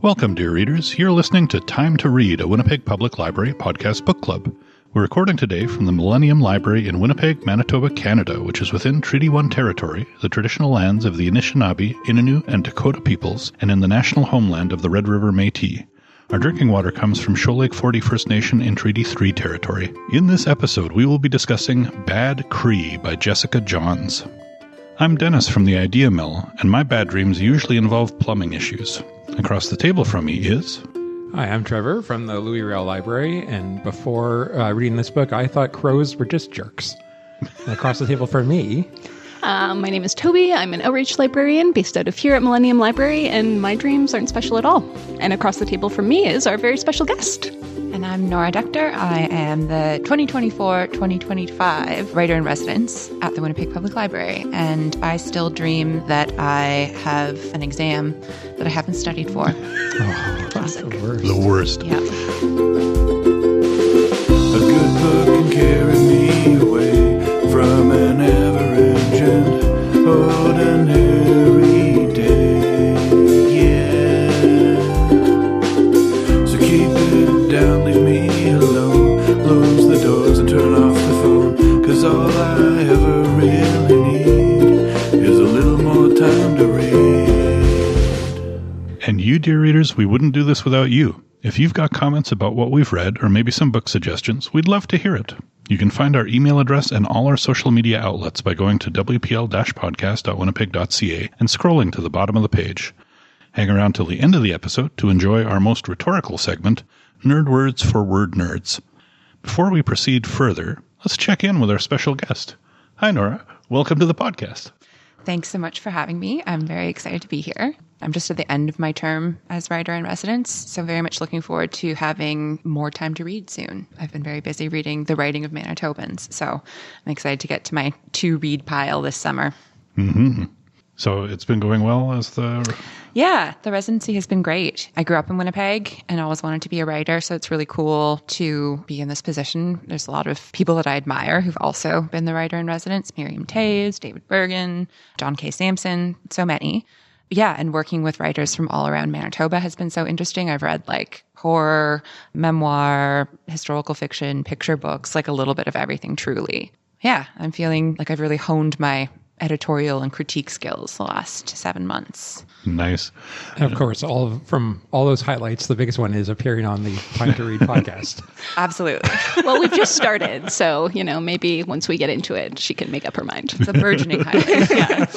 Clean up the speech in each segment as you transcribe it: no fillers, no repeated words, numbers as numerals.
Welcome, dear readers. You're listening to Time to Read, a Winnipeg Public Library podcast book club. We're recording today from the Millennium Library in Winnipeg, Manitoba, Canada, which is within Treaty 1 territory, the traditional lands of the Anishinaabe, Ininew, and Dakota peoples, and in the National Homeland of the Red River Métis. Our drinking water comes from Shoal Lake 40 First Nation in Treaty 3 territory. In this episode, we will be discussing Bad Cree by Jessica Johns. I'm Dennis from the Idea Mill, and my bad dreams usually involve plumbing issues. Across the table from me is... Hi, I'm Trevor from the Louis Riel Library, and before reading this book, I thought crows were just jerks. And across the table from me... my name is Toby. I'm an outreach librarian based out of here at Millennium Library, and my dreams aren't special at all. And across the table from me is our very special guest. And I'm Nora Dector. I am the 2024-2025 writer-in-residence at the Winnipeg Public Library, and I still dream that I have an exam that I haven't studied for. Oh, classic. The worst. Yeah. A good book can carry me away from an average and ordinary day, yeah. So keep it down, leave me alone, close the doors and turn off the phone, 'cause all I ever really need is a little more time to read. And you, dear readers, we wouldn't do this without you. If you've got comments about what we've read, or maybe some book suggestions, we'd love to hear it. You can find our email address and all our social media outlets by going to wpl-podcast.winnipeg.ca and scrolling to the bottom of the page. Hang around till the end of the episode to enjoy our most rhetorical segment, Nerd Words for Word Nerds. Before we proceed further, let's check in with our special guest. Hi, Nora. Welcome to the podcast. Thanks so much for having me. I'm very excited to be here. I'm just at the end of my term as writer-in-residence, so very much looking forward to having more time to read soon. I've been very busy reading the writing of Manitobans, so I'm excited to get to my to-read pile this summer. Mm-hmm. So it's been going well as the... Yeah, the residency has been great. I grew up in Winnipeg and always wanted to be a writer, so it's really cool to be in this position. There's a lot of people that I admire who've also been the writer-in-residence. Miriam Tays, David Bergen, John K. Sampson, so many. Yeah, and working with writers from all around Manitoba has been so interesting. I've read like horror, memoir, historical fiction, picture books, like a little bit of everything truly. Yeah, I'm feeling like I've really honed my editorial and critique skills the last 7 months. Nice. And of course, from all those highlights, the biggest one is appearing on the Time to Read podcast. Absolutely. Well, we've just started, so, maybe once we get into it, she can make up her mind. It's a burgeoning highlight. Yeah.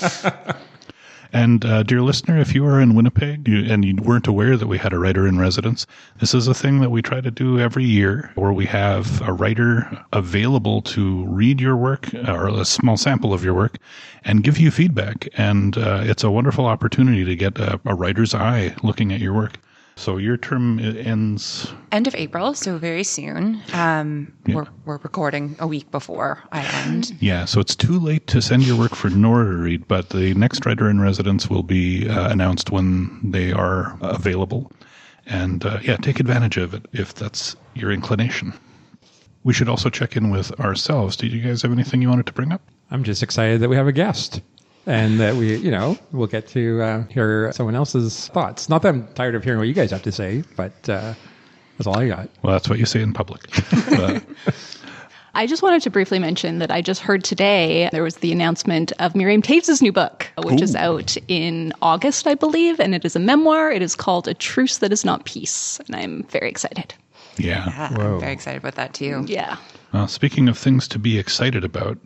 And dear listener, if you are in Winnipeg and you weren't aware that we had a writer-in-residence, this is a thing that we try to do every year where we have a writer available to read your work or a small sample of your work and give you feedback. And it's a wonderful opportunity to get a writer's eye looking at your work. So your term ends... End of April, so very soon. We're recording a week before I end. Yeah, so it's too late to send your work for Nora to read, but the next writer-in-residence will be announced when they are available. And take advantage of it if that's your inclination. We should also check in with ourselves. Did you guys have anything you wanted to bring up? I'm just excited that we have a guest. And that we'll get to hear someone else's thoughts. Not that I'm tired of hearing what you guys have to say, but that's all I got. Well, that's what you say in public. I just wanted to briefly mention that I just heard today there was the announcement of Miriam Taves' new book, which is out in August, I believe, and it is a memoir. It is called A Truce That Is Not Peace, and I'm very excited. Yeah. I'm very excited about that, too. Yeah. Speaking of things to be excited about,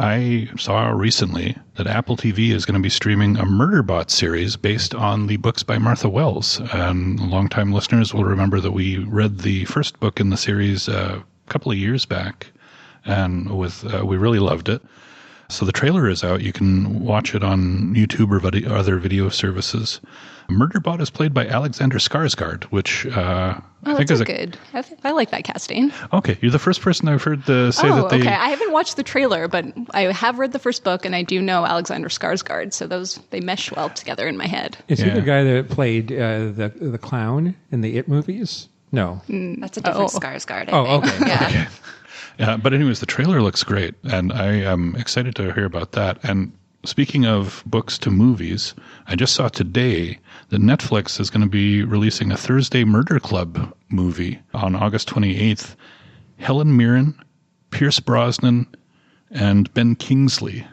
I saw recently that Apple TV is going to be streaming a Murderbot series based on the books by Martha Wells. And longtime listeners will remember that we read the first book in the series a couple of years back, and we really loved it. So the trailer is out. You can watch it on YouTube or other video services. Murderbot is played by Alexander Skarsgård, which I think is good. I like that casting. Okay, you're the first person I've heard say that they... okay. I haven't watched the trailer, but I have read the first book, and I do know Alexander Skarsgård, so they mesh well together in my head. Is he the guy that played the clown in the It movies? No. That's a different Skarsgård, I think. Okay. Yeah. Okay. Yeah, but anyways, the trailer looks great, and I am excited to hear about that. And speaking of books to movies, I just saw today that Netflix is going to be releasing a Thursday Murder Club movie on August 28th. Helen Mirren, Pierce Brosnan, and Ben Kingsley.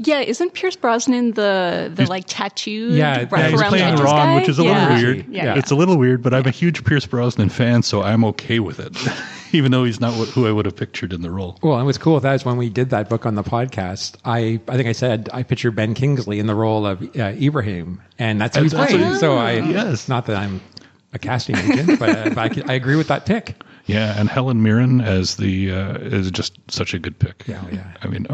Yeah, isn't Pierce Brosnan the like tattooed Yeah, rough He's around the playing edges Ron, guy? which is a little weird. Yeah. It's a little weird, but I'm a huge Pierce Brosnan fan, so I'm okay with it, even though he's not who I would have pictured in the role. Well, and what's cool with that is when we did that book on the podcast, I think I said I pictured Ben Kingsley in the role of Ibrahim, and that's who he's playing. right. So Yes. not that I'm a casting agent, but I agree with that pick. Yeah, and Helen Mirren as the is just such a good pick. Yeah. I mean,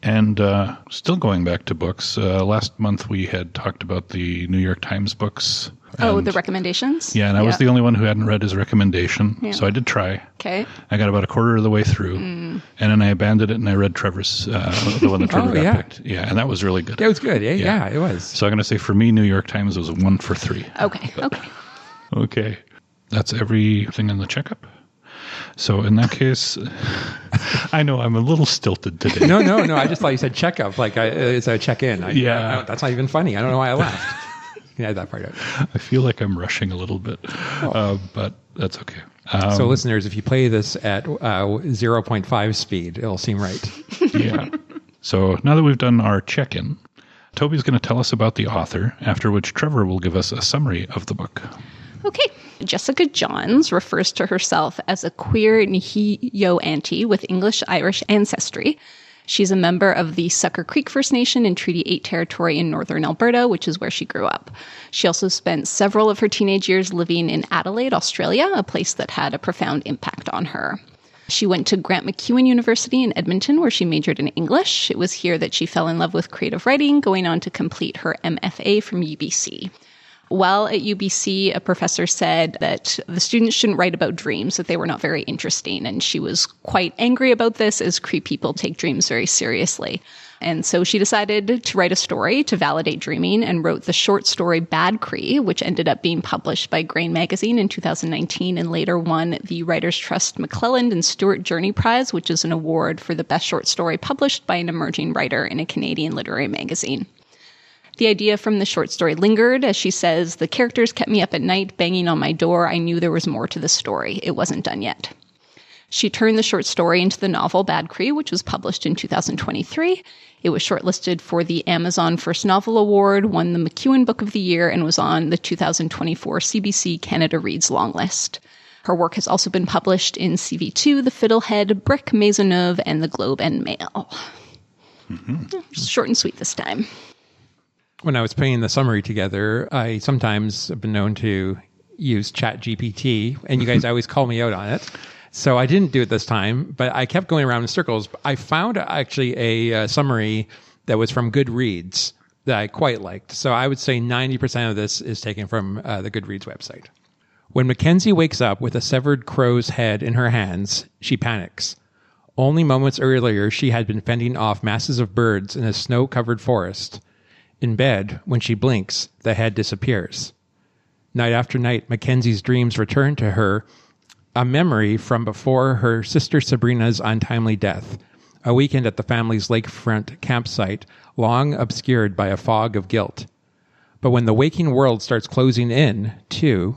And still going back to books, last month we had talked about the New York Times books. Oh, and- the recommendations? Yeah, and I was the only one who hadn't read his recommendation, so I did try. Okay. I got about a quarter of the way through, and then I abandoned it and I read Trevor's, the one that Trevor got picked. Yeah, and that was really good. It was good. Yeah, it was. So I'm going to say for me, New York Times was 1 for 3. Okay. Okay. That's everything in the checkup. So in that case, I know I'm a little stilted today. No. I just thought you said checkup, like it's a check-in. That's not even funny. I don't know why I laughed. Yeah, that part out. I feel like I'm rushing a little bit, but that's okay. So listeners, if you play this at 0.5 speed, it'll seem right. Yeah. So now that we've done our check-in, Toby's going to tell us about the author, after which Trevor will give us a summary of the book. Okay. Jessica Johns refers to herself as a queer Nihio auntie with English-Irish ancestry. She's a member of the Sucker Creek First Nation in Treaty 8 territory in northern Alberta, which is where she grew up. She also spent several of her teenage years living in Adelaide, Australia, a place that had a profound impact on her. She went to Grant MacEwan University in Edmonton, where she majored in English. It was here that she fell in love with creative writing, going on to complete her MFA from UBC. While at UBC, a professor said that the students shouldn't write about dreams, that they were not very interesting. And she was quite angry about this, as Cree people take dreams very seriously. And so she decided to write a story to validate dreaming and wrote the short story Bad Cree, which ended up being published by Grain Magazine in 2019 and later won the Writers' Trust McClelland and Stewart Journey Prize, which is an award for the best short story published by an emerging writer in a Canadian literary magazine. The idea from the short story lingered. As she says, the characters kept me up at night, banging on my door. I knew there was more to the story. It wasn't done yet. She turned the short story into the novel Bad Cree, which was published in 2023. It was shortlisted for the Amazon First Novel Award, won the MacEwan Book of the Year, and was on the 2024 CBC Canada Reads long list. Her work has also been published in CV2, The Fiddlehead, Brick, Maisonneuve, and the Globe and Mail. Just short and sweet this time. When I was putting the summary together, I sometimes have been known to use ChatGPT, and you guys always call me out on it. So I didn't do it this time, but I kept going around in circles. I found actually a summary that was from Goodreads that I quite liked. So I would say 90% of this is taken from the Goodreads website. When Mackenzie wakes up with a severed crow's head in her hands, she panics. Only moments earlier, she had been fending off masses of birds in a snow-covered forest. In bed, when she blinks, the head disappears. Night after night, Mackenzie's dreams return to her, a memory from before her sister Sabrina's untimely death, a weekend at the family's lakefront campsite, long obscured by a fog of guilt. But when the waking world starts closing in, too,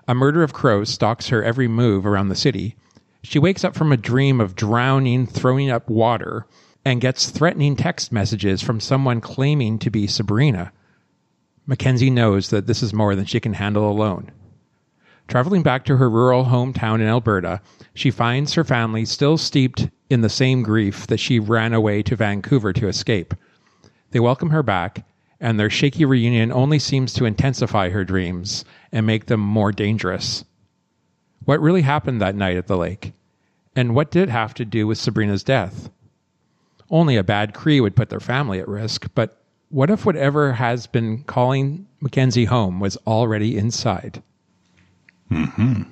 a murder of crows stalks her every move around the city. She wakes up from a dream of drowning, throwing up water, and gets threatening text messages from someone claiming to be Sabrina. Mackenzie knows that this is more than she can handle alone. Traveling back to her rural hometown in Alberta, she finds her family still steeped in the same grief that she ran away to Vancouver to escape. They welcome her back, and their shaky reunion only seems to intensify her dreams and make them more dangerous. What really happened that night at the lake? And what did it have to do with Sabrina's death? Only a bad Cree would put their family at risk, but what if whatever has been calling Mackenzie home was already inside? Mm-hmm.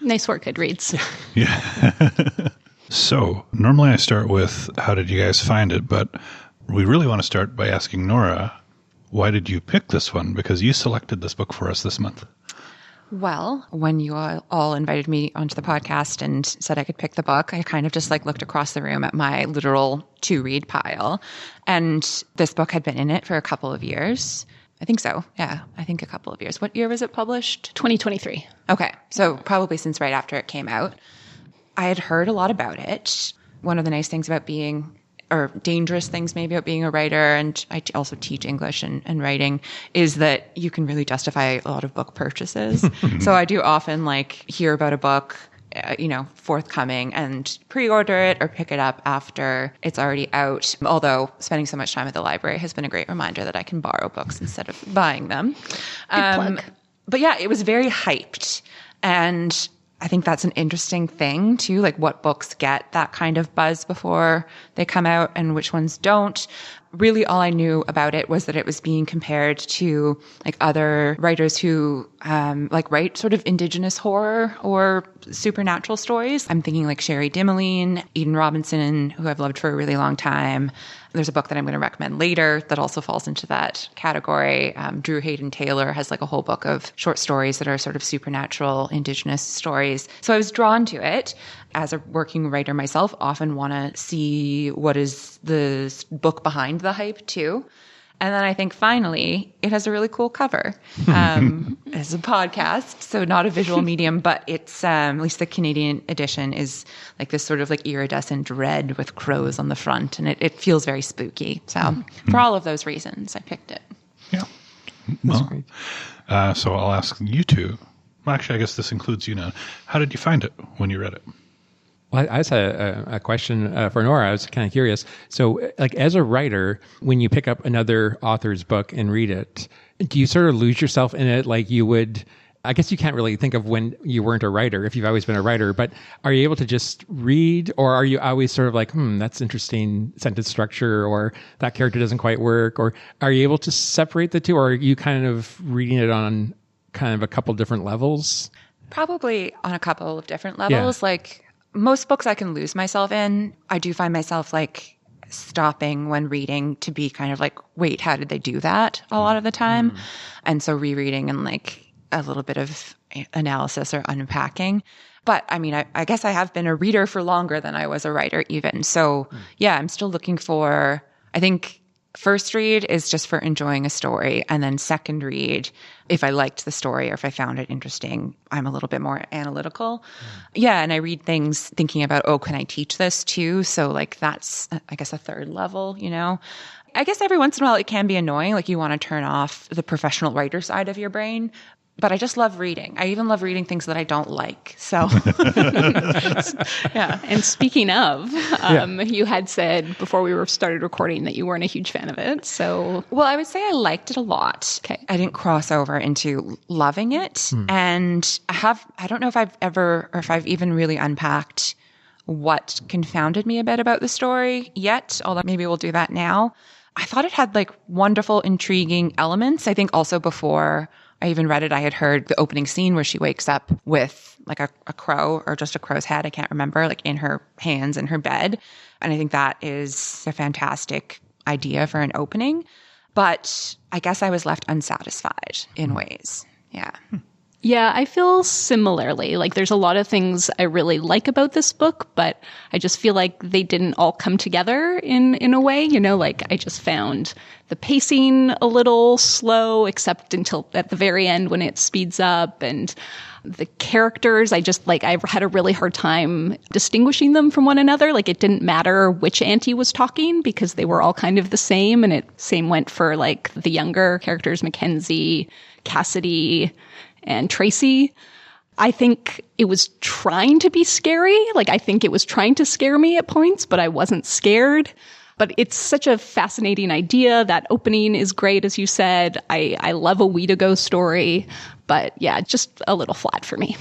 Nice work, Goodreads. Yeah. So, normally I start with, how did you guys find it? But we really want to start by asking Nora, why did you pick this one? Because you selected this book for us this month. Well, when you all invited me onto the podcast and said I could pick the book, I kind of just like looked across the room at my literal to-read pile. And this book had been in it for a couple of years. I think so. Yeah, I think a couple of years. What year was it published? 2023. Okay, so probably since right after it came out. I had heard a lot about it. One of the nice things about or dangerous things maybe about being a writer, and I also teach English and writing, is that you can really justify a lot of book purchases. So I do often hear about a book, forthcoming and pre-order it or pick it up after it's already out. Although spending so much time at the library has been a great reminder that I can borrow books instead of buying them. Good plug. But yeah, it was very hyped. And I think that's an interesting thing too, what books get that kind of buzz before they come out and which ones don't. Really all I knew about it was that it was being compared to other writers who write sort of indigenous horror or supernatural stories. I'm thinking Sherry Dimeline, Eden Robinson, who I've loved for a really long time. There's a book that I'm going to recommend later that also falls into that category. Drew Hayden Taylor has a whole book of short stories that are sort of supernatural indigenous stories. So I was drawn to it. As a working writer myself, often want to see what is the book behind the hype too. And then I think finally, it has a really cool cover. It's a podcast, so not a visual medium, but it's, at least the Canadian edition is this sort of iridescent red with crows on the front, and it feels very spooky. So for all of those reasons, I picked it. Yeah. Well, so I'll ask you two. Well, actually, I guess this includes you now. How did you find it when you read it? Well, I just had a question for Nora. I was kind of curious. So, as a writer, when you pick up another author's book and read it, do you sort of lose yourself in it like you would? I guess you can't really think of when you weren't a writer, if you've always been a writer, but are you able to just read, or are you always sort of that's interesting sentence structure, or that character doesn't quite work, or are you able to separate the two, or are you kind of reading it on kind of a couple different levels? Probably on a couple of different levels. Yeah. Most books I can lose myself in. I do find myself stopping when reading to be kind of wait, how did they do that a lot of the time? And so rereading and a little bit of analysis or unpacking. But I mean, I guess I have been a reader for longer than I was a writer even. So yeah, I'm still looking for, I think first read is just for enjoying a story. And then second read, if I liked the story or if I found it interesting, I'm a little bit more analytical. Yeah. And I read things thinking about, can I teach this too? So that's, I guess, a third level, I guess every once in a while it can be annoying. You want to turn off the professional writer side of your brain. But I just love reading. I even love reading things that I don't like. So, yeah. And speaking of, you had said before we started recording that you weren't a huge fan of it. So, well, I would say I liked it a lot. Okay. I didn't cross over into loving it. And I don't know if I've even really unpacked what confounded me a bit about the story yet, although maybe we'll do that now. I thought it had wonderful, intriguing elements. I think also before I even read it, I had heard the opening scene where she wakes up with a crow or just a crow's head, I can't remember, in her hands in her bed. And I think that is a fantastic idea for an opening. But I guess I was left unsatisfied in ways. Yeah. Yeah, I feel similarly. There's a lot of things I really like about this book, but I just feel like they didn't all come together in a way, I just found the pacing a little slow, except until at the very end when it speeds up, and the characters, I had a really hard time distinguishing them from one another. It didn't matter which auntie was talking because they were all kind of the same, and same went for the younger characters, Mackenzie, Cassidy, and Tracy. I think it was trying to be scary. I think it was trying to scare me at points, but I wasn't scared. But it's such a fascinating idea. That opening is great, as you said. I love a Weedigo story, but yeah, just a little flat for me.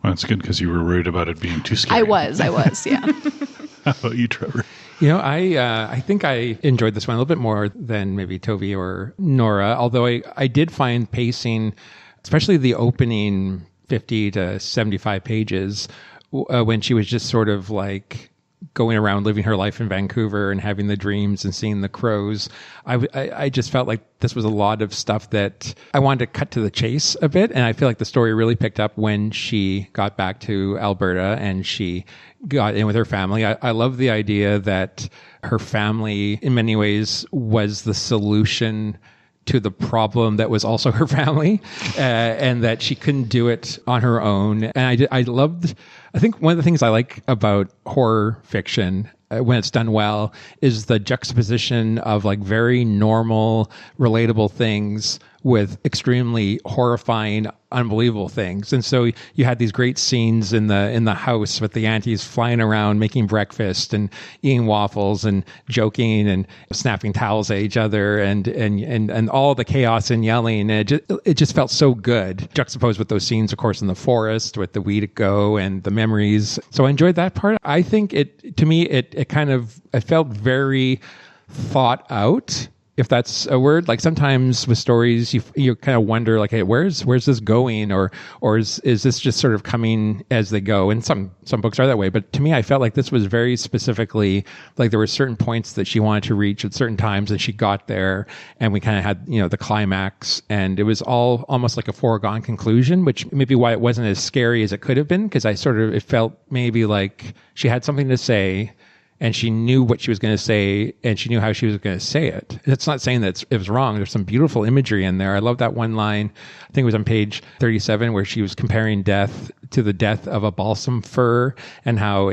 Well, that's good because you were worried about it being too scary. I was, yeah. How about you, Trevor? I think I enjoyed this one a little bit more than maybe Toby or Nora, although I did find pacing, especially the opening 50 to 75 pages, when she was just sort of going around living her life in Vancouver and having the dreams and seeing the crows. I just felt like this was a lot of stuff that I wanted to cut to the chase a bit. And I feel like the story really picked up when she got back to Alberta and she got in with her family. I love the idea that her family in many ways was the solution to the problem that was also her family, and that she couldn't do it on her own. And I think one of the things I like about horror fiction when it's done well is the juxtaposition of like very normal, relatable things with extremely horrifying, unbelievable things. And so you had these great scenes in the house with the aunties flying around, making breakfast and eating waffles and joking and snapping towels at each other and all the chaos and yelling. And it just felt so good, juxtaposed with those scenes, of course, in the forest with the weed go and the memories. So I enjoyed that part. I think it felt very thought out, if that's a word. Like sometimes with stories, you kind of wonder, like, hey, where's this going, or is this just sort of coming as they go? And some books are that way, but to me, I felt like this was very specifically like there were certain points that she wanted to reach at certain times, and she got there, and we kind of had the climax, and it was all almost like a foregone conclusion, which maybe why it wasn't as scary as it could have been, because it felt maybe like she had something to say. And she knew what she was going to say, and she knew how she was going to say it. It's not saying that it was wrong. There's some beautiful imagery in there. I love that one line, I think it was on page 37, where she was comparing death to the death of a balsam fir, and how,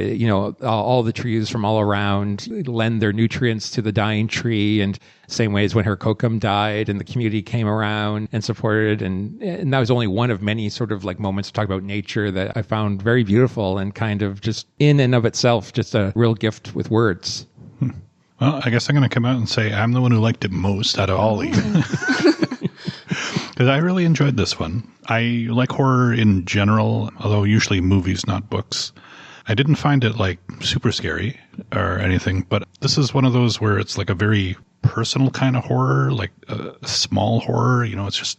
all the trees from all around lend their nutrients to the dying tree. And same way as when her kokum died and the community came around and supported. And that was only one of many sort of like moments to talk about nature that I found very beautiful and kind of just in and of itself, just a real gift with words. Well, I guess I'm going to come out and say I'm the one who liked it most out of all of you. Because I really enjoyed this one. I like horror in general, although usually movies, not books. I didn't find it like super scary or anything, but this is one of those where it's like a very personal kind of horror, like a small horror. It's just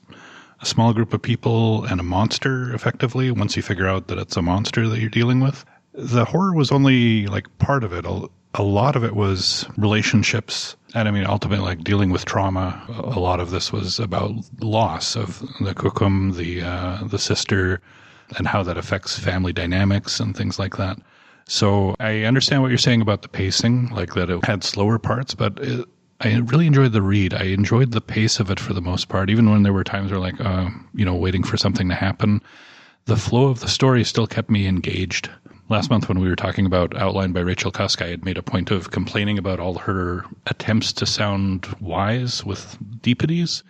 a small group of people and a monster, effectively, once you figure out that it's a monster that you're dealing with. The horror was only like part of it. A lot of it was relationships. And I mean, ultimately, like dealing with trauma. A lot of this was about loss of the kokum, the sister, and how that affects family dynamics and things like that. So I understand what you're saying about the pacing, like that it had slower parts, but I really enjoyed the read. I enjoyed the pace of it for the most part, even when there were times where like, waiting for something to happen. The flow of the story still kept me engaged. Last month when we were talking about Outline by Rachel Cusk, I had made a point of complaining about all her attempts to sound wise with deepities.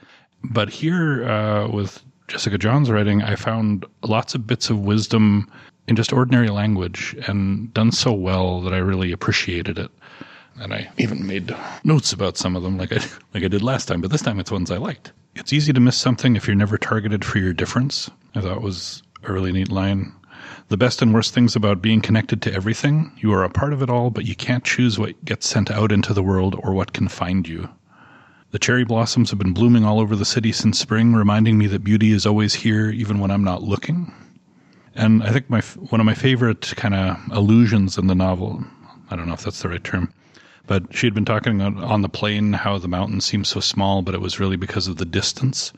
But here, with Jessica John's writing, I found lots of bits of wisdom in just ordinary language, and done so well that I really appreciated it. And I even made notes about some of them like I did last time, but this time it's ones I liked. It's easy to miss something if you're never targeted for your difference. I thought was a really neat line. The best and worst things about being connected to everything. You are a part of it all, but you can't choose what gets sent out into the world or what can find you. The cherry blossoms have been blooming all over the city since spring, reminding me that beauty is always here, even when I'm not looking. And I think one of my favorite kind of allusions in the novel, I don't know if that's the right term, but she had been talking on the plane how the mountain seemed so small, but it was really because of the distance.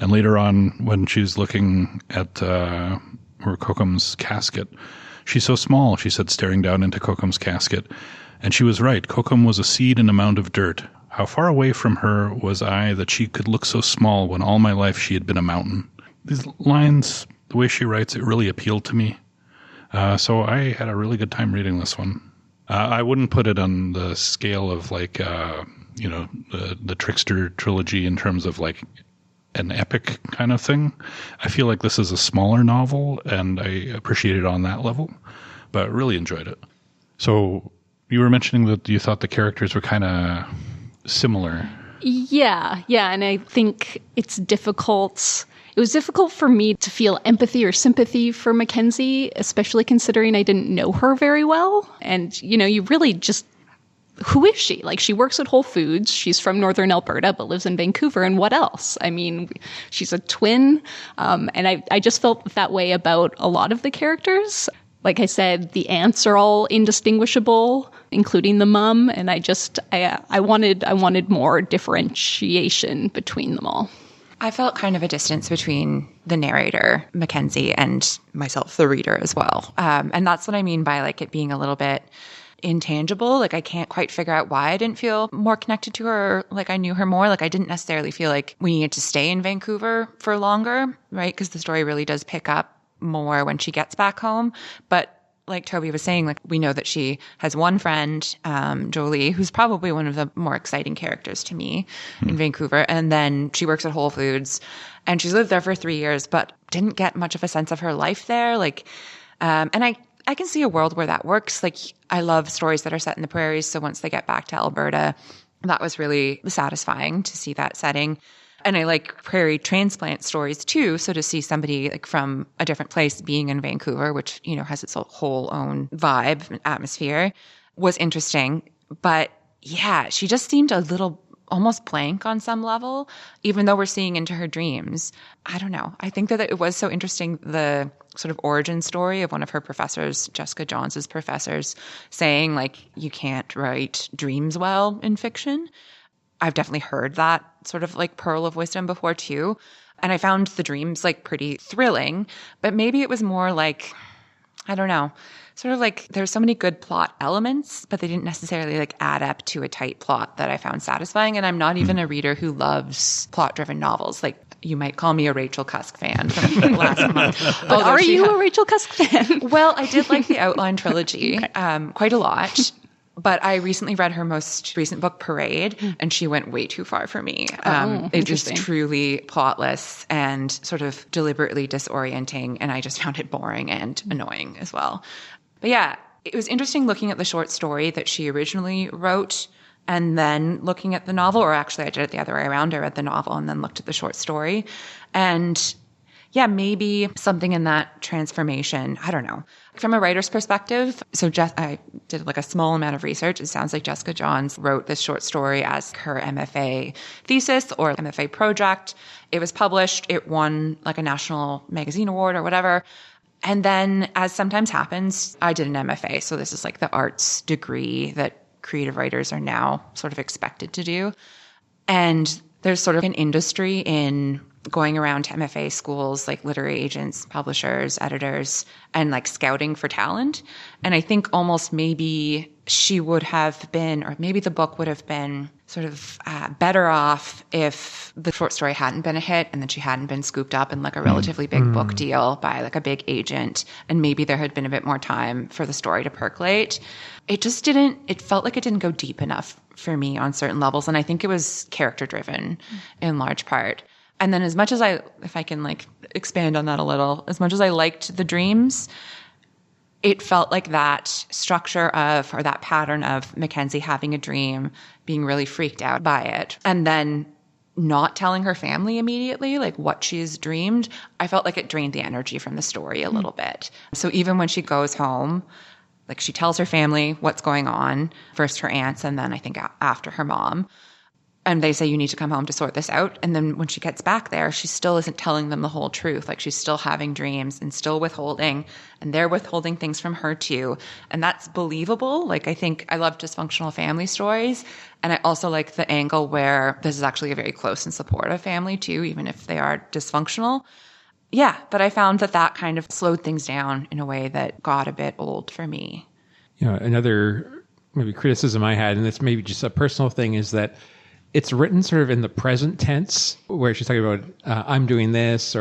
And later on, when she's looking at her kokum's casket, she's so small, she said, staring down into kokum's casket. And she was right. Kokum was a seed in a mound of dirt. How far away from her was I that she could look so small when all my life she had been a mountain? These lines, the way she writes, it really appealed to me. So I had a really good time reading this one. I wouldn't put it on the scale of like, the Trickster trilogy in terms of like an epic kind of thing. I feel like this is a smaller novel, and I appreciate it on that level, but really enjoyed it. So you were mentioning that you thought the characters were kind of similar. Yeah. And I think it's difficult. It was difficult for me to feel empathy or sympathy for Mackenzie, especially considering I didn't know her very well. And, you really just, who is she? Like, she works at Whole Foods. She's from Northern Alberta, but lives in Vancouver. And what else? I mean, she's a twin. And I just felt that way about a lot of the characters. Like I said, the aunts are all indistinguishable, including the mom, and I wanted more differentiation between them all. I felt kind of a distance between the narrator, Mackenzie, and myself, the reader, as well. And that's what I mean by like it being a little bit intangible. Like I can't quite figure out why I didn't feel more connected to her, or like I knew her more. Like I didn't necessarily feel like we needed to stay in Vancouver for longer, right? Because the story really does pick up more when she gets back home. But like Toby was saying, like we know that she has one friend, Jolie, who's probably one of the more exciting characters to me in Vancouver. And then she works at Whole Foods, and she's lived there for 3 years, but didn't get much of a sense of her life there. Like, and I can see a world where that works. Like I love stories that are set in the prairies. So once they get back to Alberta, that was really satisfying to see that setting. And I like prairie transplant stories too. So to see somebody like from a different place being in Vancouver, which, you know, has its whole own vibe and atmosphere, was interesting. But yeah, she just seemed a little almost blank on some level, even though we're seeing into her dreams. I don't know. I think that it was so interesting, the sort of origin story of one of her professors, Jessica Johns' professors, saying like, you can't write dreams well in fiction. I've definitely heard that sort of like pearl of wisdom before too. And I found the dreams like pretty thrilling, but maybe it was more like, I don't know, sort of like there's so many good plot elements, but they didn't necessarily like add up to a tight plot that I found satisfying. And I'm not even a reader who loves plot-driven novels. Like you might call me a Rachel Cusk fan from last month. But are you a Rachel Cusk fan? Well, I did like the Outline trilogy quite a lot. But I recently read her most recent book, Parade, and she went way too far for me. It was truly plotless and sort of deliberately disorienting, and I just found it boring and annoying as well. But yeah, it was interesting looking at the short story that she originally wrote and then looking at the novel, or actually I did it the other way around. I read the novel and then looked at the short story. And yeah, maybe something in that transformation. I don't know. From a writer's perspective, so I did like a small amount of research. It sounds like Jessica Johns wrote this short story as her MFA thesis or MFA project. It was published. It won like a national magazine award or whatever. And then, as sometimes happens, I did an MFA. So this is like the arts degree that creative writers are now sort of expected to do. And there's sort of an industry in going around to MFA schools, like literary agents, publishers, editors, and like scouting for talent. And I think almost maybe she would have been, or maybe the book would have been sort of better off if the short story hadn't been a hit and that she hadn't been scooped up in like a relatively big book deal by like a big agent. And maybe there had been a bit more time for the story to percolate. It just didn't, it felt like it didn't go deep enough for me on certain levels. And I think it was character driven in large part. And then as much as if I can like expand on that a little, as much as I liked the dreams, it felt like that structure of, or that pattern of Mackenzie having a dream, being really freaked out by it, and then not telling her family immediately, like what she's dreamed, I felt like it drained the energy from the story a little bit. So even when she goes home, like she tells her family what's going on, first her aunts, and then I think after her mom. And they say, you need to come home to sort this out. And then when she gets back there, she still isn't telling them the whole truth. Like she's still having dreams and still withholding, and they're withholding things from her too. And that's believable. Like I think I love dysfunctional family stories. And I also like the angle where this is actually a very close and supportive family too, even if they are dysfunctional. Yeah, but I found that kind of slowed things down in a way that got a bit old for me. You know, another maybe criticism I had, and it's maybe just a personal thing, is that it's written sort of in the present tense, where she's talking about I'm doing this,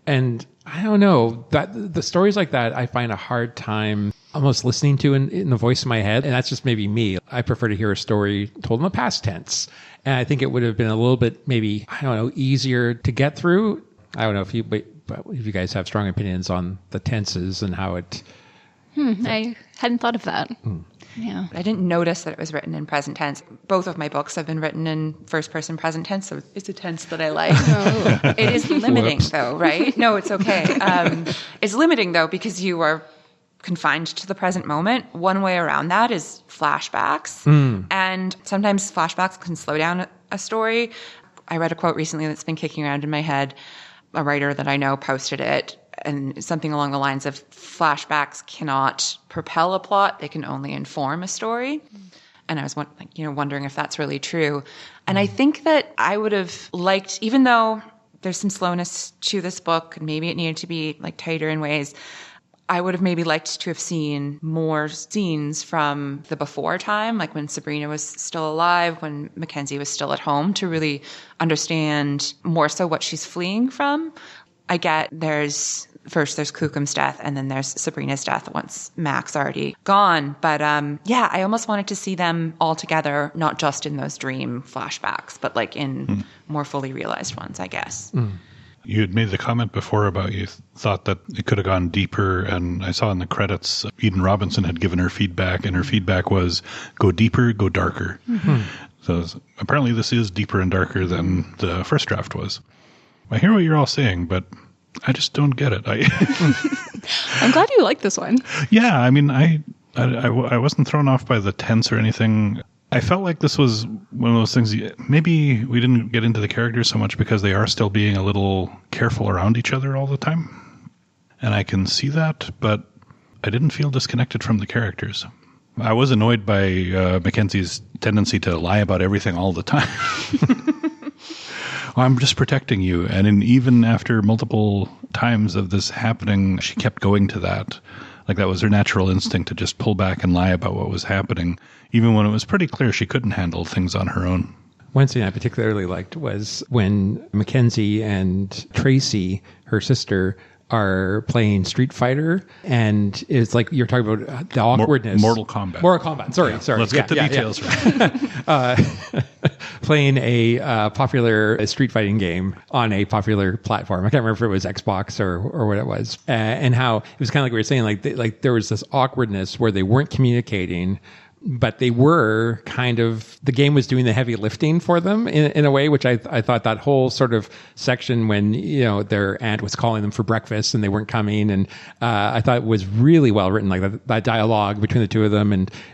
and I don't know, that the stories like that I find a hard time almost listening to in the voice of my head, and that's just maybe me. I prefer to hear a story told in the past tense, and I think it would have been a little bit maybe, I don't know, easier to get through. I don't know if you guys have strong opinions on the tenses and how it. I hadn't thought of that. Yeah. I didn't notice that it was written in present tense. Both of my books have been written in first person present tense, so it's a tense that I like. It is limiting though, right? No, it's okay. It's limiting though because you are confined to the present moment. One way around that is flashbacks. And sometimes flashbacks can slow down a story. I read a quote recently that's been kicking around in my head. A writer that I know posted it. and something along the lines of flashbacks cannot propel a plot, they can only inform a story. And I was wondering if that's really true. And I think that I would have liked, even though there's some slowness to this book and maybe it needed to be like tighter in ways, I would have maybe liked to have seen more scenes from the before time, like when Sabrina was still alive, when Mackenzie was still at home, to really understand more so what she's fleeing from. I get there's Kukum's death and then there's Sabrina's death once Mac's already gone. But I almost wanted to see them all together, not just in those dream flashbacks, but like in more fully realized ones, I guess. You had made the comment before about you thought that it could have gone deeper, and I saw in the credits Eden Robinson had given her feedback, and her feedback was go deeper, go darker. So apparently this is deeper and darker than the first draft was. I hear what you're all saying, but I just don't get it. I'm glad you like this one. Yeah, I mean, I wasn't thrown off by the tense or anything. I felt like this was one of those things, maybe we didn't get into the characters so much because they are still being a little careful around each other all the time. And I can see that, but I didn't feel disconnected from the characters. I was annoyed by Mackenzie's tendency to lie about everything all the time. I'm just protecting you. And even after multiple times of this happening, she kept going to that. Like that was her natural instinct to just pull back and lie about what was happening, even when it was pretty clear she couldn't handle things on her own. One scene I particularly liked was when Mackenzie and Tracy, her sister, are playing Street Fighter, and it's like you're talking about the awkwardness. Mortal Kombat. Sorry. Let's get the details right. Playing a popular street fighting game on a popular platform. I can't remember if it was Xbox or what it was, and how it was kind of like we were saying, like there was this awkwardness where they weren't communicating, but they were kind of, the game was doing the heavy lifting for them in a way, which I thought that whole sort of section when, their aunt was calling them for breakfast and they weren't coming. And I thought it was really well written, like that dialogue between the two of them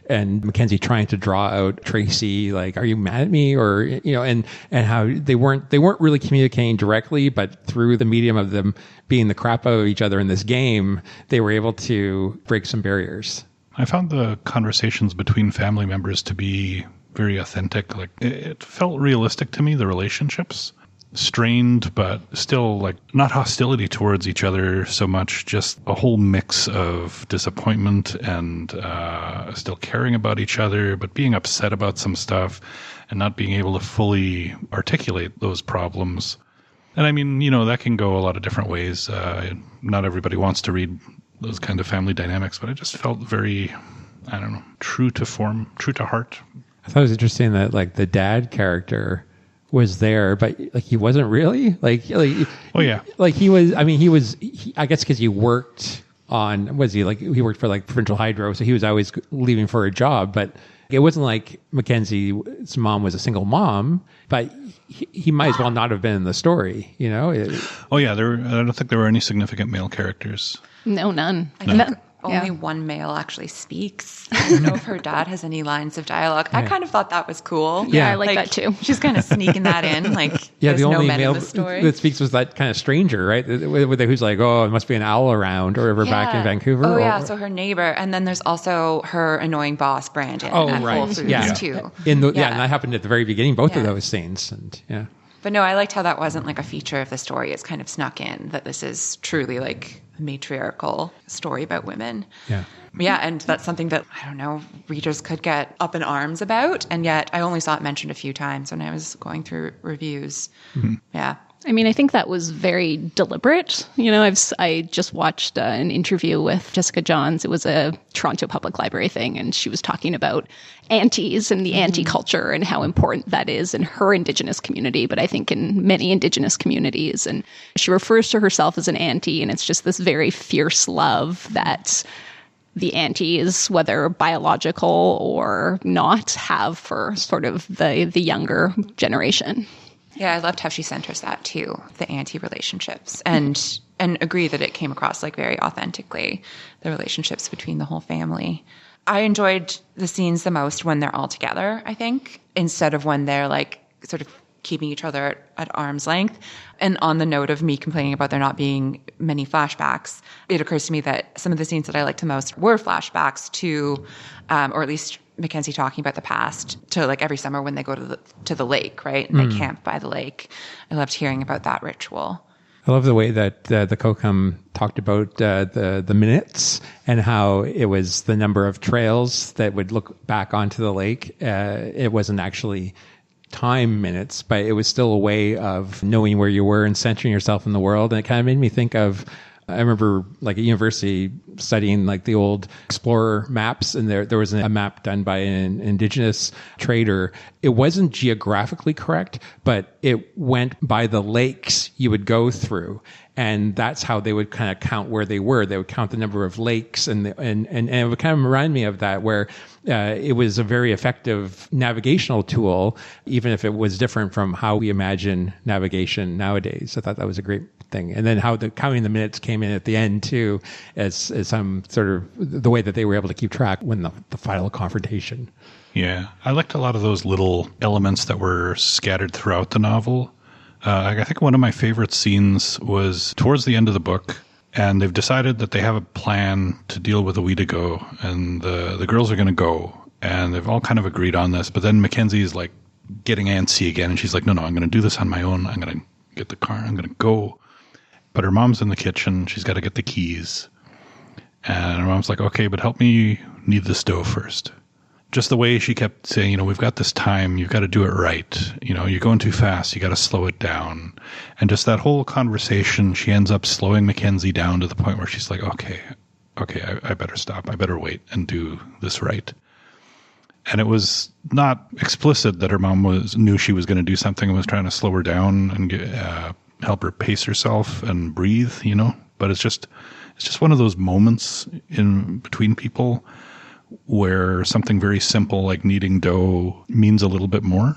and Mackenzie trying to draw out Tracy, like, are you mad at me? Or, and how they weren't really communicating directly, but through the medium of them being the crap out of each other in this game, they were able to break some barriers. I found the conversations between family members to be very authentic. Like it felt realistic to me, the relationships. Strained, but still like not hostility towards each other so much, just a whole mix of disappointment and still caring about each other, but being upset about some stuff and not being able to fully articulate those problems. And I mean, that can go a lot of different ways. Not everybody wants to read those kind of family dynamics, but I just felt very, true to form, true to heart. I thought it was interesting that like the dad character was there, but like he wasn't really oh yeah, like he was. I mean, I guess because he worked on, he worked for like Provincial Hydro, so he was always leaving for a job, but it wasn't like Mackenzie's mom was a single mom, but he might as well not have been in the story, Oh yeah, I don't think there were any significant male characters. No, none. I think only one male actually speaks. I don't know if her dad has any lines of dialogue. I kind of thought that was cool. Yeah, I like that too. She's kind of sneaking that in. Like, there's the only no men male in the story that speaks was that kind of stranger, right? Who's like, oh, it must be an owl around, or ever back in Vancouver. Oh, yeah. So her neighbor. And then there's also her annoying boss, Brandon. at Whole Foods, too. And that happened at the very beginning, both of those scenes. And But no, I liked how that wasn't like a feature of the story. It's kind of snuck in that this is truly like a matriarchal story about women. Yeah, and that's something that, readers could get up in arms about. And yet I only saw it mentioned a few times when I was going through reviews. Mm-hmm. Yeah. I mean, I think that was very deliberate. I just watched an interview with Jessica Johns. It was a Toronto Public Library thing, and she was talking about aunties and the auntie culture and how important that is in her Indigenous community, but I think in many Indigenous communities. And she refers to herself as an auntie, and it's just this very fierce love that the aunties, whether biological or not, have for sort of the younger generation. Yeah, I loved how she centers that too, the auntie relationships, and agree that it came across like very authentically, the relationships between the whole family. I enjoyed the scenes the most when they're all together, I think, instead of when they're like sort of keeping each other at arm's length. And on the note of me complaining about there not being many flashbacks, it occurs to me that some of the scenes that I liked the most were flashbacks to, or at least Mackenzie talking about the past, to like every summer when they go to the lake, right? And they camp by the lake. I loved hearing about that ritual. I love the way that the Kokum talked about the minutes and how it was the number of trails that would look back onto the lake. It wasn't actually time minutes, but it was still a way of knowing where you were and centering yourself in the world. And it kind of made me think of, I remember like at university studying like the old explorer maps, and there was a map done by an indigenous trader. It wasn't geographically correct, but it went by the lakes you would go through. And that's how they would kind of count where they were. They would count the number of lakes, and it would kind of remind me of that, where it was a very effective navigational tool, even if it was different from how we imagine navigation nowadays. I thought that was a great thing. And then how the counting the minutes came in at the end too, as some sort of the way that they were able to keep track when the final confrontation. Yeah, I liked a lot of those little elements that were scattered throughout the novel. I think one of my favorite scenes was towards the end of the book, and they've decided that they have a plan to deal with the Weedigo, and the girls are going to go, and they've all kind of agreed on this. But then Mackenzie's like getting antsy again, and she's like, no, I'm going to do this on my own. I'm going to get the car. I'm going to go. But her mom's in the kitchen. She's got to get the keys. And her mom's like, okay, but help me knead the dough first. Just the way she kept saying, we've got this time, you've got to do it right. You're going too fast, you got to slow it down. And just that whole conversation, she ends up slowing Mackenzie down to the point where she's like, okay, I better stop. I better wait and do this right. And it was not explicit that her mom knew she was going to do something and was trying to slow her down and help her pace herself and breathe, But it's just one of those moments in between people where something very simple like kneading dough means a little bit more,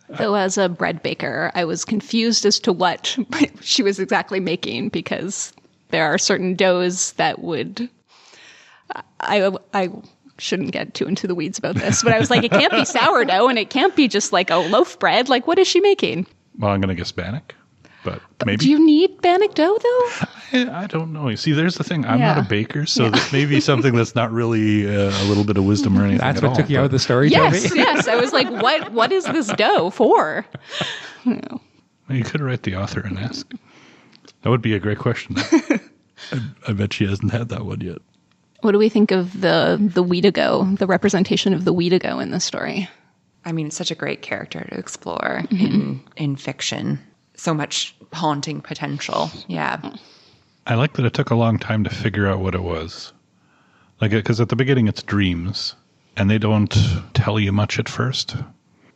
Though as a bread baker, I was confused as to what she was exactly making, because there are certain doughs that would... I shouldn't get too into the weeds about this, but I was like, it can't be sourdough and it can't be just like a loaf bread. Like, what is she making? Well, I'm going to guess bannock, but maybe. Do you need bannock dough, though? I don't know. You see, there's the thing. I'm not a baker, so this may be something that's not really a little bit of wisdom or anything. That's at what all, took you out of the story, Toby? Yes. I was like, what is this dough for? Well, you could write the author and ask. That would be a great question. I bet she hasn't had that one yet. What do we think of the Weedigo, the representation of the Weedigo in this story? I mean, it's such a great character to explore in fiction. So much haunting potential. Yeah. I like that it took a long time to figure out what it was. Like, because at the beginning it's dreams, and they don't tell you much at first.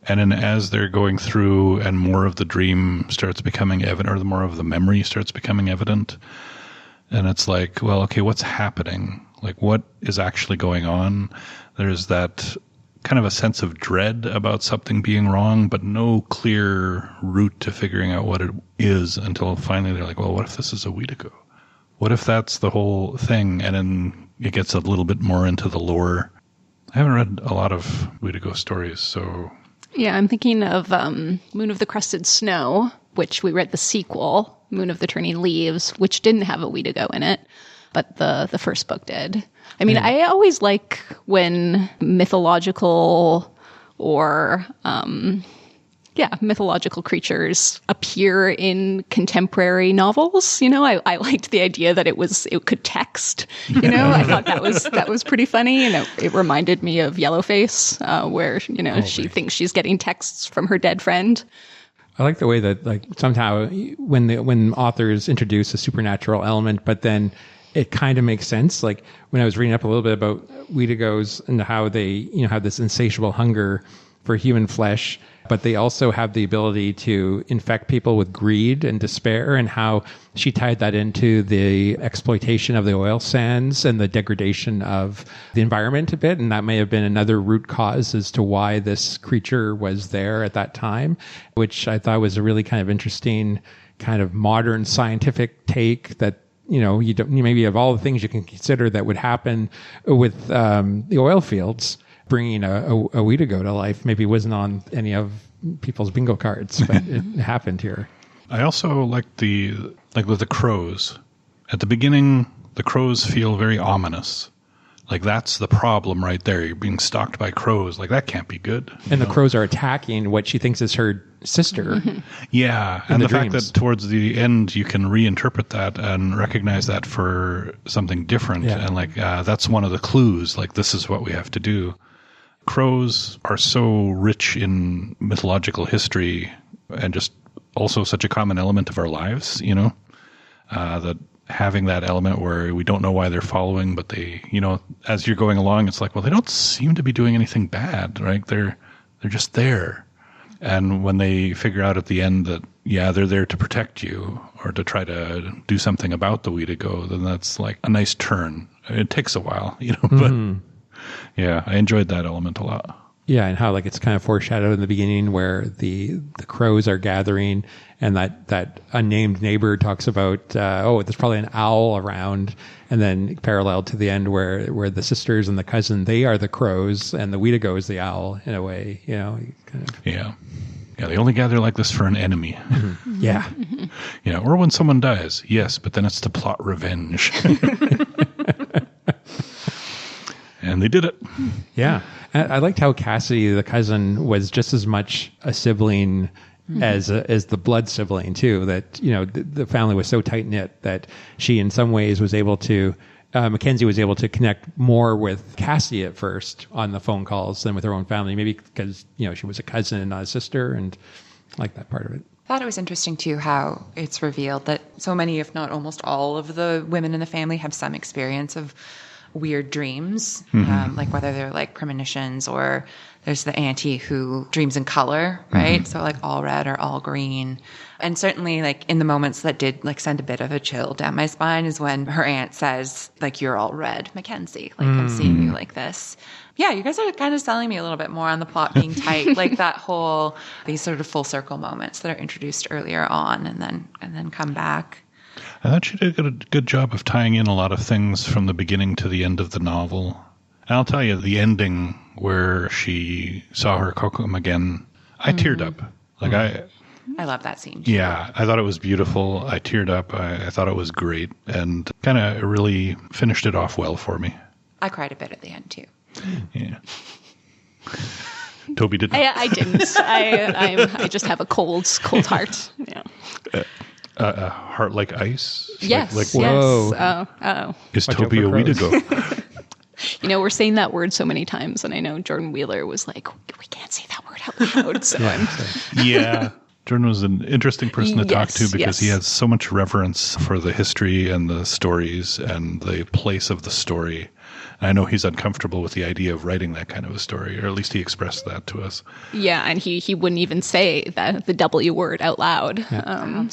And then as they're going through and more of the dream starts becoming evident, or the more of the memory starts becoming evident, and it's like, well, okay, what's happening? Like, what is actually going on? There's that kind of a sense of dread about something being wrong, but no clear route to figuring out what it is until finally they're like, well, what if this is a Weedigo? What if that's the whole thing? And then it gets a little bit more into the lore. I haven't read a lot of Weedigo stories, so... Yeah, I'm thinking of Moon of the Crusted Snow, which we read the sequel, Moon of the Turning Leaves, which didn't have a Weedigo in it, but the first book did. I mean, I always like when mythological or, mythological creatures appear in contemporary novels. I liked the idea that it could text. I thought that was pretty funny. It reminded me of Yellowface, where she thinks she's getting texts from her dead friend. I like the way that, like, somehow when authors introduce a supernatural element, but then it kind of makes sense. Like when I was reading up a little bit about Weedigos and how they, have this insatiable hunger for human flesh, but they also have the ability to infect people with greed and despair, and how she tied that into the exploitation of the oil sands and the degradation of the environment a bit. And that may have been another root cause as to why this creature was there at that time, which I thought was a really kind of interesting kind of modern scientific take that, maybe of all the things you can consider that would happen with the oil fields, bringing a Weedigo to life maybe wasn't on any of people's bingo cards, but it happened here. I also like with the crows. At the beginning, the crows feel very ominous. Like, that's the problem right there. You're being stalked by crows. Like, that can't be good. And the crows are attacking what she thinks is her sister. Yeah, and the fact dreams. that towards the end you can reinterpret that and recognize that for something different. Yeah. And, like, that's one of the clues. Like, this is what we have to do. Crows are so rich in mythological history and just also such a common element of our lives, that having that element where we don't know why they're following, but they, as you're going along, it's like, well, they don't seem to be doing anything bad, right? They're just there. And when they figure out at the end that, yeah, they're there to protect you or to try to do something about the Weedigo, then that's like a nice turn. It takes a while, but yeah, I enjoyed that element a lot. Yeah, and how like it's kind of foreshadowed in the beginning where the crows are gathering, and that unnamed neighbor talks about there's probably an owl around, and then parallel to the end where the sisters and the cousin, they are the crows and the Weedigo is the owl in a way, kind of. Yeah, they only gather like this for an enemy. Yeah, or when someone dies, yes, but then it's to plot revenge. And they did it. Yeah. I liked how Cassidy, the cousin, was just as much a sibling as the blood sibling, too. That, the family was so tight-knit that she, in some ways, was able to, Mackenzie was able to connect more with Cassidy at first on the phone calls than with her own family. Maybe because, she was a cousin and not a sister, and I like that part of it. I thought it was interesting, too, how it's revealed that so many, if not almost all of the women in the family have some experience of weird dreams, like whether they're like premonitions, or there's the auntie who dreams in color, right? So like all red or all green. And certainly like in the moments that did like send a bit of a chill down my spine is when her aunt says like, you're all red, Mackenzie, like I'm seeing you like this. Yeah, you guys are kind of selling me a little bit more on the plot being tight, like these sort of full circle moments that are introduced earlier on and then come back. I thought she did a good job of tying in a lot of things from the beginning to the end of the novel. And I'll tell you, the ending where she saw her kokum again, I teared up. Like I love that scene. Yeah, I thought it was beautiful. I teared up. I thought it was great, and kind of really finished it off well for me. I cried a bit at the end too. Yeah. Toby didn't. I didn't. I just have a cold heart. Yeah. Heart like ice? Yes. Like whoa. Oh. Is Watch Toby a out for crows. Weedigo? We're saying that word so many times, and I know Jordan Wheeler was like, we can't say that word out loud. So Yeah. Jordan was an interesting person to talk to because he has so much reverence for the history and the stories and the place of the story. And I know he's uncomfortable with the idea of writing that kind of a story, or at least he expressed that to us. Yeah, and he wouldn't even say the W word out loud. Yeah. And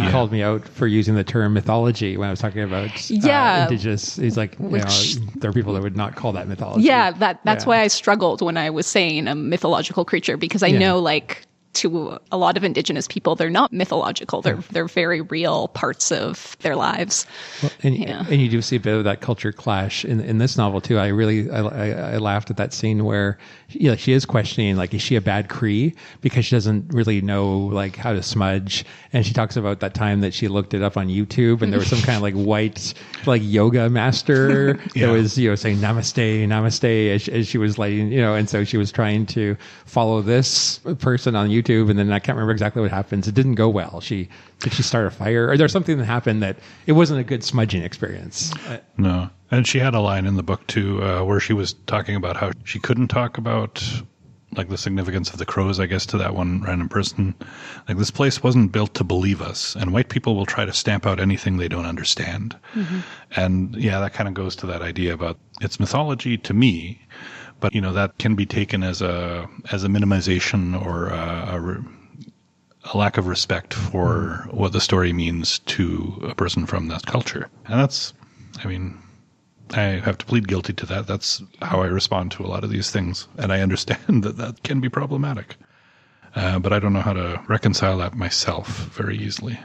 he called me out for using the term mythology when I was talking about indigenous. He's like, there are people that would not call that mythology. Yeah, that's why I struggled when I was saying a mythological creature, because I know like to a lot of indigenous people, they're not mythological. They're very real parts of their lives. Well, and you do see a bit of that culture clash in this novel too. I laughed at that scene where she is questioning, like, is she a bad Cree because she doesn't really know like how to smudge, and she talks about that time that she looked it up on YouTube and there was some kind of like white like yoga master that was saying namaste as she was lighting, and so she was trying to follow this person on YouTube, and then I can't remember exactly what happens. It didn't go well. Did she start a fire, or there's something that happened that it wasn't a good smudging experience? No. And she had a line in the book too, where she was talking about how she couldn't talk about like the significance of the crows, I guess, to that one random person. Like, this place wasn't built to believe us, and white people will try to stamp out anything they don't understand. And yeah, that kind of goes to that idea about it's mythology to me, but that can be taken as a minimization or a lack of respect for what the story means to a person from that culture. And I have to plead guilty to that. That's how I respond to a lot of these things. And I understand that can be problematic. But I don't know how to reconcile that myself very easily.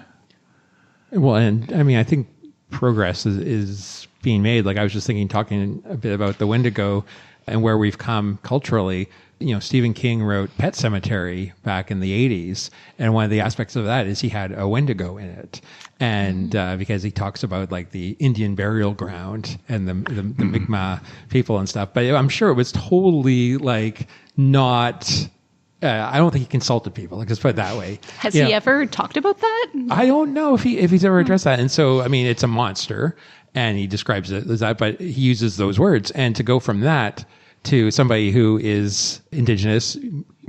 Well, and I think progress is being made. Like, I was just talking a bit about the Wendigo. and where we've come culturally. You know, Stephen King wrote Pet Sematary back in the 80s. And one of the aspects of that is he had a Wendigo in it. And because he talks about like the Indian burial ground and the Mi'kmaq people and stuff. But I'm sure it was totally like not... I don't think he consulted people. Like, let's put it that way. Has he ever talked about that? I don't know if he's ever addressed that. And so, I mean, it's a monster, and he describes it as that, but he uses those words. And to go from that to somebody who is Indigenous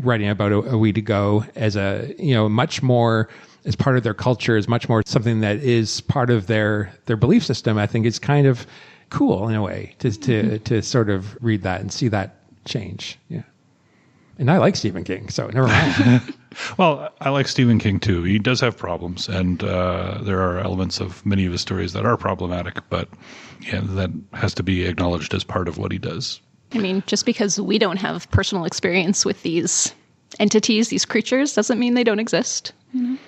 writing about a Wendigo as a, you know, much more as part of their culture, is much more something that is part of their belief system, I think is kind of cool in a way to sort of read that and see that change. Yeah. And I like Stephen King, so never mind. Well, I like Stephen King too. He does have problems, and there are elements of many of his stories that are problematic, but yeah, that has to be acknowledged as part of what he does. I mean, just because we don't have personal experience with these entities, these creatures, doesn't mean they don't exist. You know?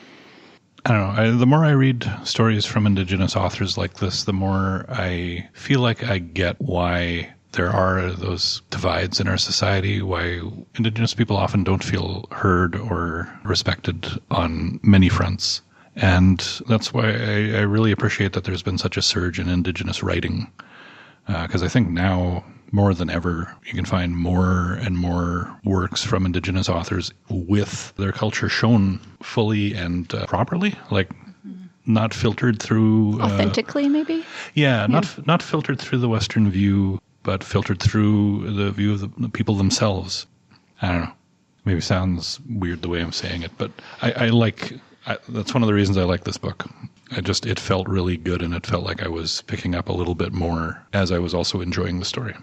I don't know. The more I read stories from Indigenous authors like this, the more I feel like I get why there are those divides in our society, why Indigenous people often don't feel heard or respected on many fronts. And that's why I really appreciate that there's been such a surge in Indigenous writing. Because I think now, more than ever, you can find more and more works from Indigenous authors with their culture shown fully and properly, like not filtered through... Authentically, maybe? Yeah, not filtered through the Western view, but filtered through the view of the people themselves. I don't know. Maybe it sounds weird the way I'm saying it, but that's one of the reasons I like this book. It felt really good, and it felt like I was picking up a little bit more as I was also enjoying the story.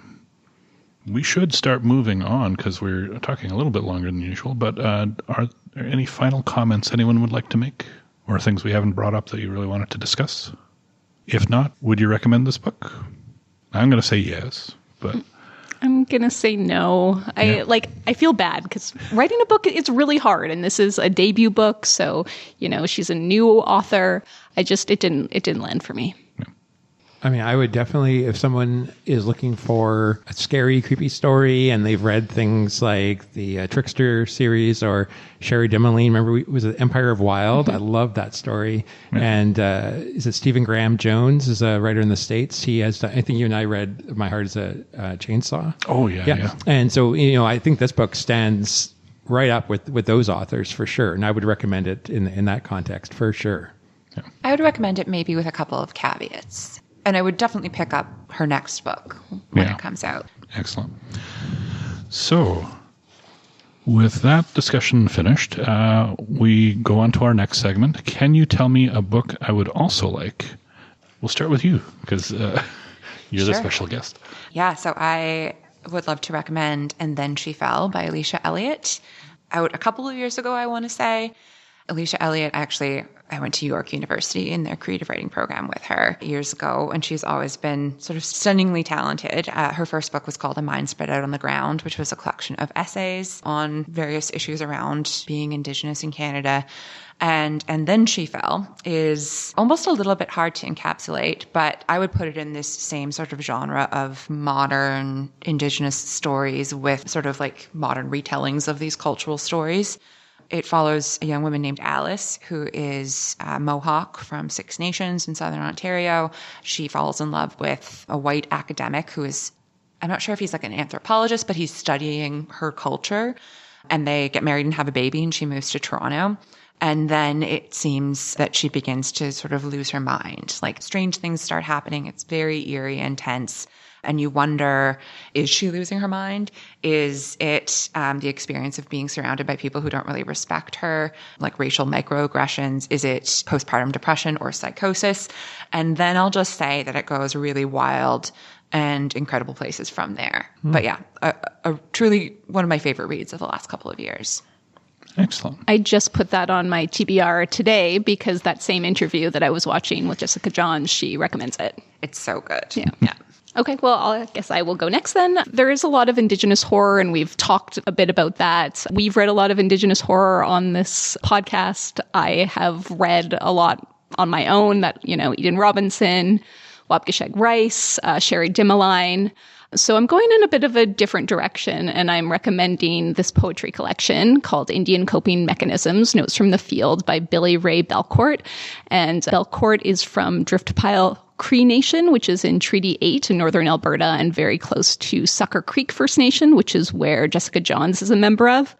We should start moving on because we're talking a little bit longer than usual, but are there any final comments anyone would like to make, or things we haven't brought up that you really wanted to discuss? If not, would you recommend this book? I'm going to say yes, but... I'm going to say no. Yeah. I feel bad because writing a book, it's really hard. And this is a debut book. So, you know, she's a new author. It didn't land for me. Yeah. I mean, I would definitely, if someone is looking for a scary, creepy story and they've read things like the Trickster series or Sherry Demoline, remember, was it Empire of Wild? Mm-hmm. I love that story. Yeah. And is it Stephen Graham Jones is a writer in the States? He has, I think you and I read My Heart is a Chainsaw. Oh, yeah. And so, you know, I think this book stands right up with those authors for sure. And I would recommend it in that context for sure. Yeah. I would recommend it maybe with a couple of caveats. And I would definitely pick up her next book when it comes out. Excellent. So, with that discussion finished, we go on to our next segment. Can you tell me a book I would also like? We'll start with you, because you're the special guest. Yeah, so I would love to recommend And Then She Fell by Alicia Elliott. Out a couple of years ago, I want to say. Alicia Elliott, actually, I went to York University in their creative writing program with her years ago, and she's always been sort of stunningly talented. Her first book was called A Mind Spread Out on the Ground, which was a collection of essays on various issues around being Indigenous in Canada. And Then She Fell is almost a little bit hard to encapsulate, but I would put it in this same sort of genre of modern Indigenous stories with sort of like modern retellings of these cultural stories. It follows a young woman named Alice, who is Mohawk from Six Nations in Southern Ontario. She falls in love with a white academic who is, I'm not sure if he's like an anthropologist, but he's studying her culture. And they get married and have a baby, and she moves to Toronto. And then it seems that she begins to sort of lose her mind. Like strange things start happening. It's very eerie and tense. And you wonder, is she losing her mind? Is it the experience of being surrounded by people who don't really respect her, like racial microaggressions? Is it postpartum depression or psychosis? And then I'll just say that it goes really wild and incredible places from there. But yeah, a truly one of my favorite reads of the last couple of years. Excellent. I just put that on my TBR today because that same interview that I was watching with Jessica Johns, she recommends it. It's so good. Yeah. Okay, well, I guess I will go next then. There is a lot of Indigenous horror, and we've talked a bit about that. We've read a lot of Indigenous horror on this podcast. I have read a lot on my own that, you know, Eden Robinson, Wapgasheg Rice, Sherry Demoline. So I'm going in a bit of a different direction, and I'm recommending this poetry collection called Indian Coping Mechanisms, Notes from the Field by Billy Ray Belcourt. And Belcourt is from Driftpile Cree Nation, which is in Treaty 8 in northern Alberta and very close to Sucker Creek First Nation, which is where Jessica Johns is a member of.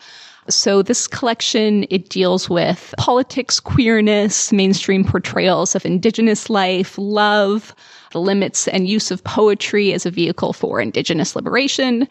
So this collection, it deals with politics, queerness, mainstream portrayals of Indigenous life, love, the limits and use of poetry as a vehicle for Indigenous liberation.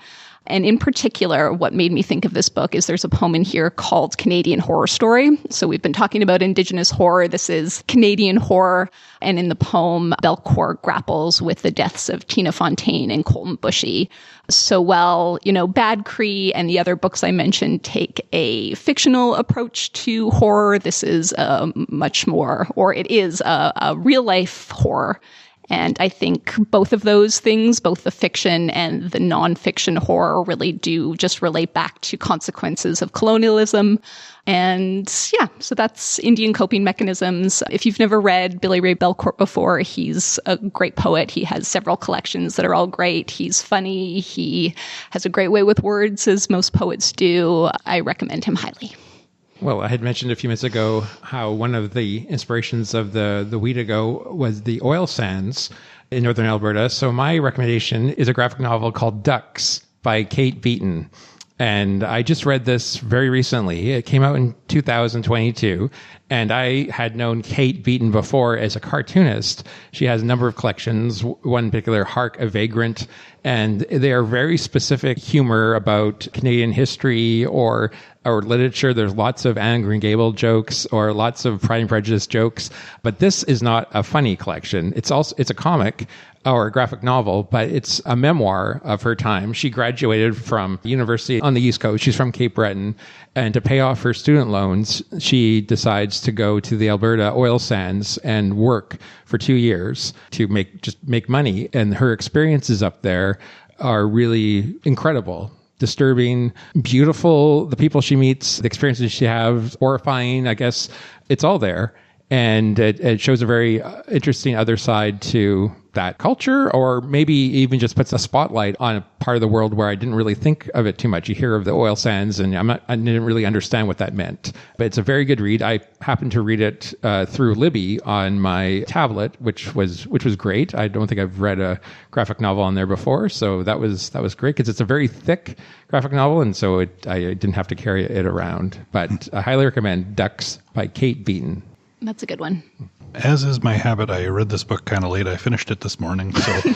And in particular, what made me think of this book is there's a poem in here called Canadian Horror Story. So we've been talking about Indigenous horror. This is Canadian horror. And in the poem, Belcourt grapples with the deaths of Tina Fontaine and Colton Bushy. So while, Bad Cree and the other books I mentioned take a fictional approach to horror, this is it is a real life horror. And I think both of those things, both the fiction and the nonfiction horror, really do just relate back to consequences of colonialism. And so that's Indian Coping Mechanisms. If you've never read Billy Ray Belcourt before, he's a great poet. He has several collections that are all great. He's funny. He has a great way with words, as most poets do. I recommend him highly. Well, I had mentioned a few minutes ago how one of the inspirations of the Weedigo was the oil sands in northern Alberta. So my recommendation is a graphic novel called Ducks by Kate Beaton. And I just read this very recently. It came out in 2022. And I had known Kate Beaton before as a cartoonist. She has a number of collections, one in particular, Hark, a Vagrant. And they are very specific humor about Canadian history or literature. There's lots of Anne Green Gable jokes or lots of Pride and Prejudice jokes. But this is not a funny collection. It's a comic or a graphic novel, but it's a memoir of her time. She graduated from university on the East Coast. She's from Cape Breton. And to pay off her student loans, she decides to go to the Alberta oil sands and work for 2 years to make money. And her experiences up there are really incredible, disturbing, beautiful. The people she meets, the experiences she has, horrifying, I guess. It's all there. And it shows a very interesting other side to that culture, or maybe even just puts a spotlight on a part of the world where I didn't really think of it too much. You hear of the oil sands, and I didn't really understand what that meant. But it's a very good read. I happened to read it through Libby on my tablet, which was great. I don't think I've read a graphic novel on there before, so that was great because it's a very thick graphic novel, and so I didn't have to carry it around. But I highly recommend Ducks by Kate Beaton. That's a good one. As is my habit, I read this book kind of late. I finished it this morning, so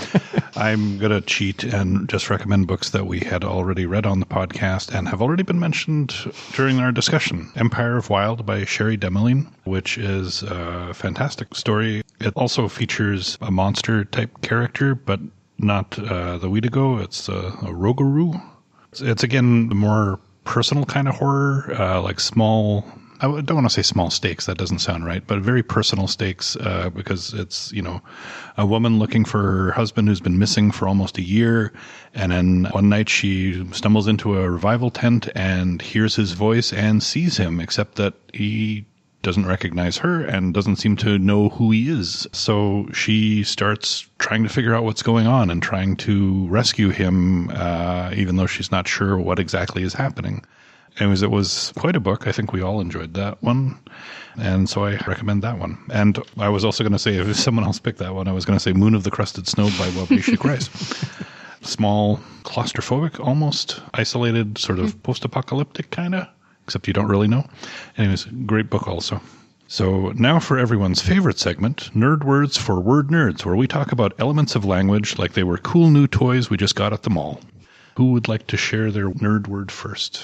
I'm going to cheat and just recommend books that we had already read on the podcast and have already been mentioned during our discussion. Empire of Wild by Sherry Demeline, which is a fantastic story. It also features a monster-type character, but not the Weedigo. It's a Rougarou. It's again, the more personal kind of horror, like small... I don't want to say small stakes, that doesn't sound right, but very personal stakes because it's, a woman looking for her husband who's been missing for almost a year. And then one night she stumbles into a revival tent and hears his voice and sees him, except that he doesn't recognize her and doesn't seem to know who he is. So she starts trying to figure out what's going on and trying to rescue him, even though she's not sure what exactly is happening. Anyways, it was quite a book. I think we all enjoyed that one. And so I recommend that one. And I was also going to say, if someone else picked that one, I was going to say Moon of the Crusted Snow by Waubgeshig Rice. Small, claustrophobic, almost isolated, sort of post-apocalyptic kind of, except you don't really know. Anyways, great book also. So now for everyone's favorite segment, Nerd Words for Word Nerds, where we talk about elements of language like they were cool new toys we just got at the mall. Who would like to share their nerd word first?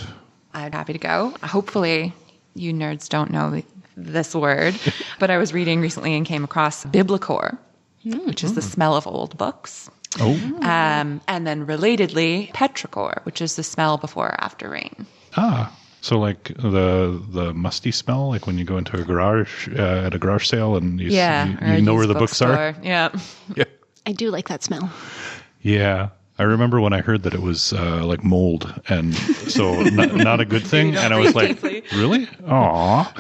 I'm happy to go. Hopefully you nerds don't know this word, but I was reading recently and came across biblicore, which is the smell of old books. Oh. And then relatedly, petrichor, which is the smell before or after rain. Ah, so like the musty smell, like when you go into a garage, at a garage sale and you know where the books are? Yeah. Yeah. I do like that smell. Yeah. I remember when I heard that it was like mold, and so not a good thing. And I was like, really? Aw.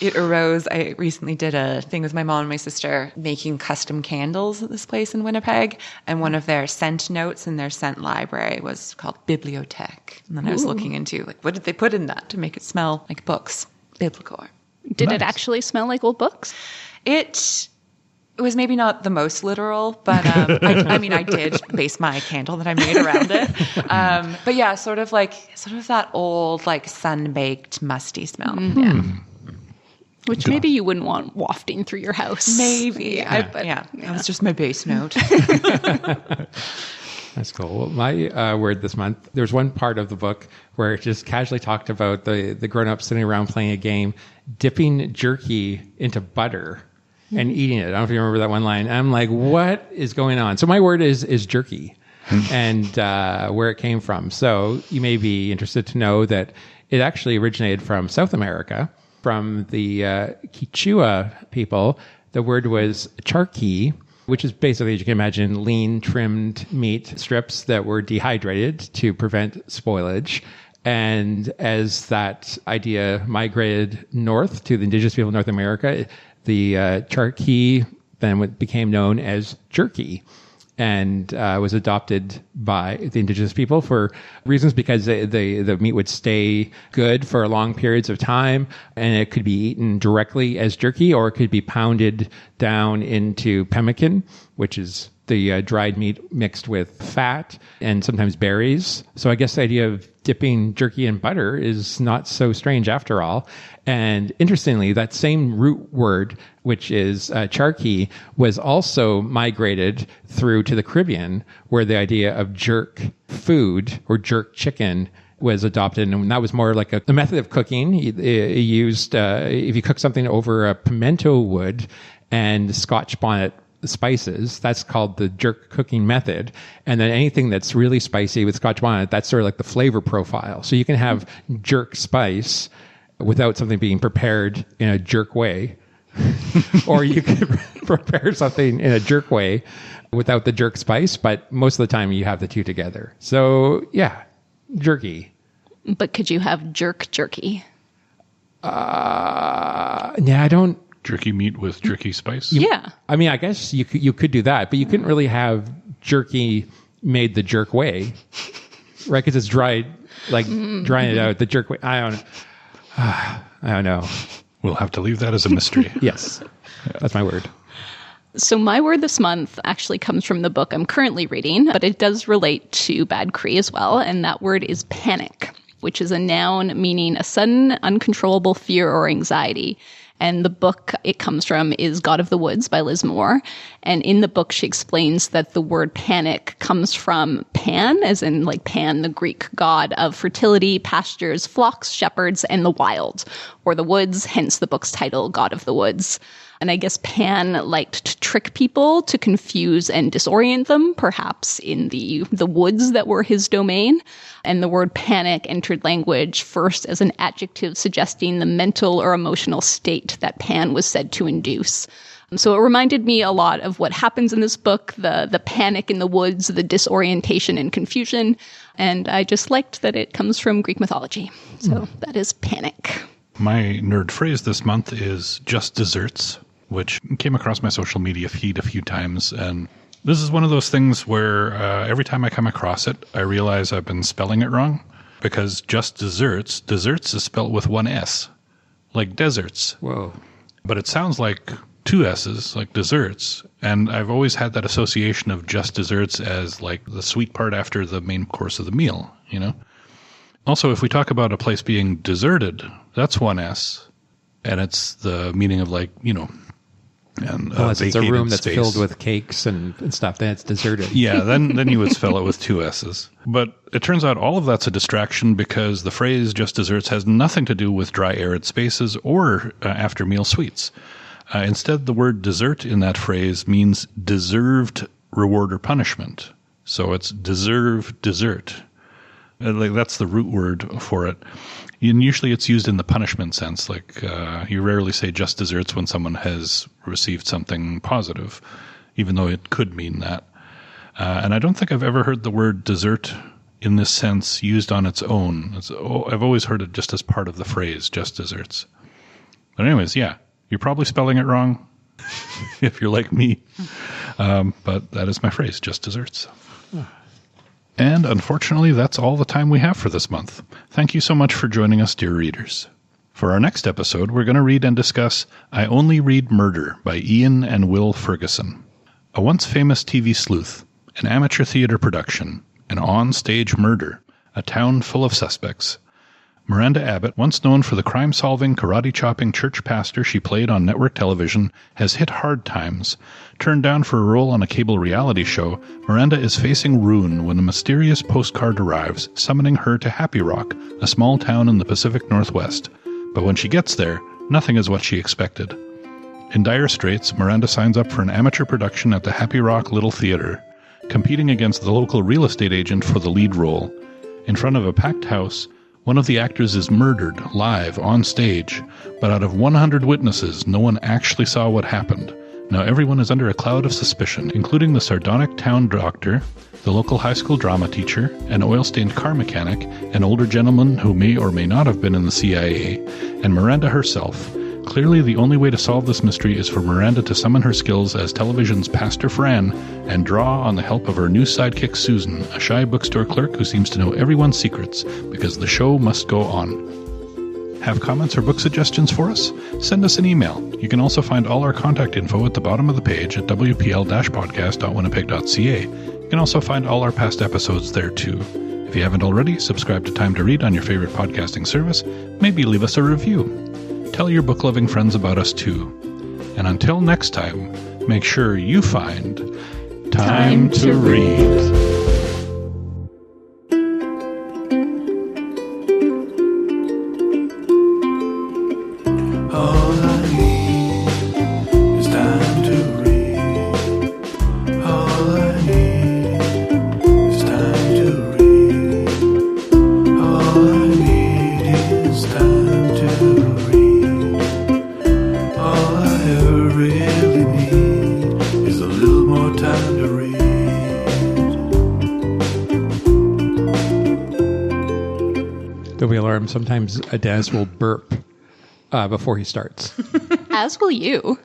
it arose. I recently did a thing with my mom and my sister making custom candles at this place in Winnipeg. And one of their scent notes in their scent library was called Bibliothèque. And then I was looking into, like, what did they put in that to make it smell like books? Biblical. Did it actually smell like old books? It was maybe not the most literal, but I did base my candle that I made around it. But yeah, sort of that old, like sun-baked, musty smell. Yeah. Which maybe you wouldn't want wafting through your house. Maybe. That was just my base note. That's cool. My word this month, there's one part of the book where it just casually talked about the grown-ups sitting around playing a game, dipping jerky into butter and eating it. I don't know if you remember that one line. I'm like, what is going on? So my word is jerky and where it came from. So you may be interested to know that it actually originated from South America, from the Quechua people. The word was charqui, which is basically, as you can imagine, lean, trimmed meat strips that were dehydrated to prevent spoilage. And as that idea migrated north to the indigenous people of North America, the charqui then became known as jerky and was adopted by the indigenous people for reasons because the meat would stay good for long periods of time, and it could be eaten directly as jerky, or it could be pounded down into pemmican, which is the dried meat mixed with fat and sometimes berries. So I guess the idea of dipping jerky in butter is not so strange after all. And interestingly, that same root word, which is charqui, was also migrated through to the Caribbean, where the idea of jerk food or jerk chicken was adopted. And that was more like a method of cooking. It used, if you cook something over a pimento wood and Scotch bonnet spices, that's called the jerk cooking method. And then anything that's really spicy with Scotch bonnet, that's sort of like the flavor profile. So you can have jerk spice without something being prepared in a jerk way, or you could prepare something in a jerk way without the jerk spice, but most of the time you have the two together. So yeah, jerky. But could you have jerky? Yeah, I don't. Jerky meat with jerky spice? Yeah. I mean, I guess you could do that, but you couldn't really have jerky made the jerk way, right? Because it's dried, like drying it out the jerk way. I don't know. We'll have to leave that as a mystery. Yes, that's my word. So my word this month actually comes from the book I'm currently reading, but it does relate to bad Cree as well, and that word is panic, which is a noun meaning a sudden, uncontrollable fear or anxiety. And the book it comes from is God of the Woods by Liz Moore. And in the book, she explains that the word panic comes from Pan, as in like Pan, the Greek god of fertility, pastures, flocks, shepherds, and the wild, or the woods, hence the book's title, God of the Woods. And I guess Pan liked to trick people, to confuse and disorient them, perhaps in the woods that were his domain. And the word panic entered language first as an adjective suggesting the mental or emotional state that Pan was said to induce. So it reminded me a lot of what happens in this book, the panic in the woods, the disorientation and confusion. And I just liked that it comes from Greek mythology. So that is panic. My nerd phrase this month is just desserts, which came across my social media feed a few times. And this is one of those things where every time I come across it, I realize I've been spelling it wrong, because just desserts is spelled with one S, like deserts. Whoa. But it sounds like two S's, like desserts. And I've always had that association of just desserts as like the sweet part after the main course of the meal, you know? Also, if we talk about a place being deserted, that's one S. And it's the meaning of like, you know, and it's a room that's filled with cakes and stuff. Then it's deserted. Yeah, then you would spell it with two S's. But it turns out all of that's a distraction, because the phrase just desserts has nothing to do with dry, arid spaces or after meal sweets. Instead, the word dessert in that phrase means deserved reward or punishment. So it's deserved dessert. Like that's the root word for it. And usually it's used in the punishment sense. Like you rarely say just desserts when someone has received something positive, even though it could mean that. And I don't think I've ever heard the word dessert in this sense used on its own. I've always heard it just as part of the phrase, just desserts. But anyways, yeah, you're probably spelling it wrong if you're like me. But that is my phrase, just desserts. And unfortunately, that's all the time we have for this month. Thank you so much for joining us, dear readers. For our next episode, we're going to read and discuss I Only Read Murder by Ian and Will Ferguson. A once famous TV sleuth, an amateur theater production, an on-stage murder, a town full of suspects. Miranda Abbott, once known for the crime-solving, karate-chopping church pastor she played on network television, has hit hard times. Turned down for a role on a cable reality show, Miranda is facing ruin when a mysterious postcard arrives, summoning her to Happy Rock, a small town in the Pacific Northwest. But when she gets there, nothing is what she expected. In dire straits, Miranda signs up for an amateur production at the Happy Rock Little Theater, competing against the local real estate agent for the lead role. In front of a packed house, one of the actors is murdered live on stage, but out of 100 witnesses, no one actually saw what happened. Now everyone is under a cloud of suspicion, including the sardonic town doctor, the local high school drama teacher, an oil-stained car mechanic, an older gentleman who may or may not have been in the CIA, and Miranda herself. Clearly, the only way to solve this mystery is for Miranda to summon her skills as television's Pastor Fran and draw on the help of her new sidekick Susan, a shy bookstore clerk who seems to know everyone's secrets, because the show must go on. Have comments or book suggestions for us? Send us an email. You can also find all our contact info at the bottom of the page at wpl-podcast.winnipeg.ca. You can also find all our past episodes there too. If you haven't already, subscribe to Time to Read on your favorite podcasting service. Maybe leave us a review. Tell your book-loving friends about us too. And until next time, make sure you find time to read. All I need is time to read. All I need is time to read. All I need is time to read. All I ever really need is a little more time to read. There'll be alarm. Sometimes a dentist will burp before he starts. As will you.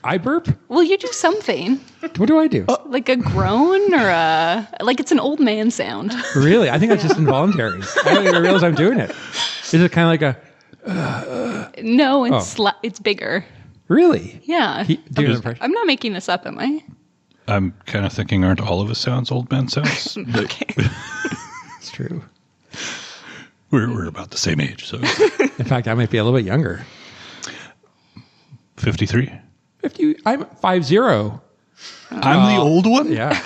I burp? Will you do something? What do I do? Like a groan or like it's an old man sound. Really? I think that's just involuntary. I don't even realize I'm doing it. Is it kind of like a... No, it's bigger. Really? Yeah. Do an impression. I'm not making this up, am I? I'm kind of thinking, aren't all of his sounds old man sounds? Okay. It's true. We're about the same age, so In fact, I might be a little bit younger. 53. I'm 50. I'm the old one? Yeah.